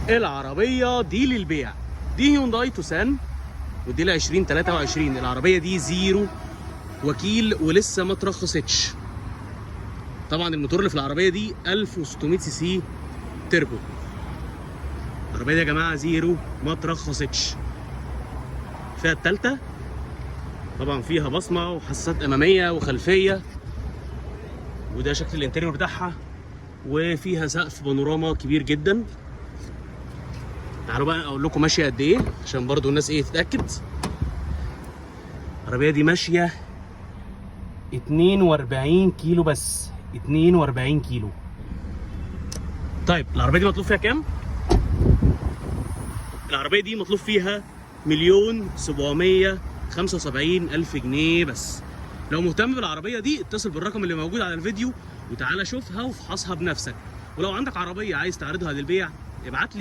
العربيه دي للبيع، دي هيونداي توسان ودي ل 2023. العربيه دي زيرو وكيل ولسه ما اترخصتش. طبعا الموتور اللي في العربيه دي 1600 سي سي تربو. العربيه دي يا جماعه زيرو ما اترخصتش. فيها التالتة، طبعا فيها بصمه وحساسات اماميه وخلفيه، وده شكل الانتريور بتاعها، وفيها سقف بانوراما كبير جدا. تعالوا بقى اقول لكم ماشيه قد ايه عشان برضو الناس تتاكد. العربيه دي ماشيه 42 كيلو بس، 42 كيلو. طيب العربيه دي مطلوب فيها كام؟ العربيه دي مطلوب فيها 1,775,000 جنيه بس. لو مهتم بالعربيه دي اتصل بالرقم اللي موجود على الفيديو وتعالى شوفها وافحصها بنفسك. ولو عندك عربيه عايز تعرضها للبيع ابعت لي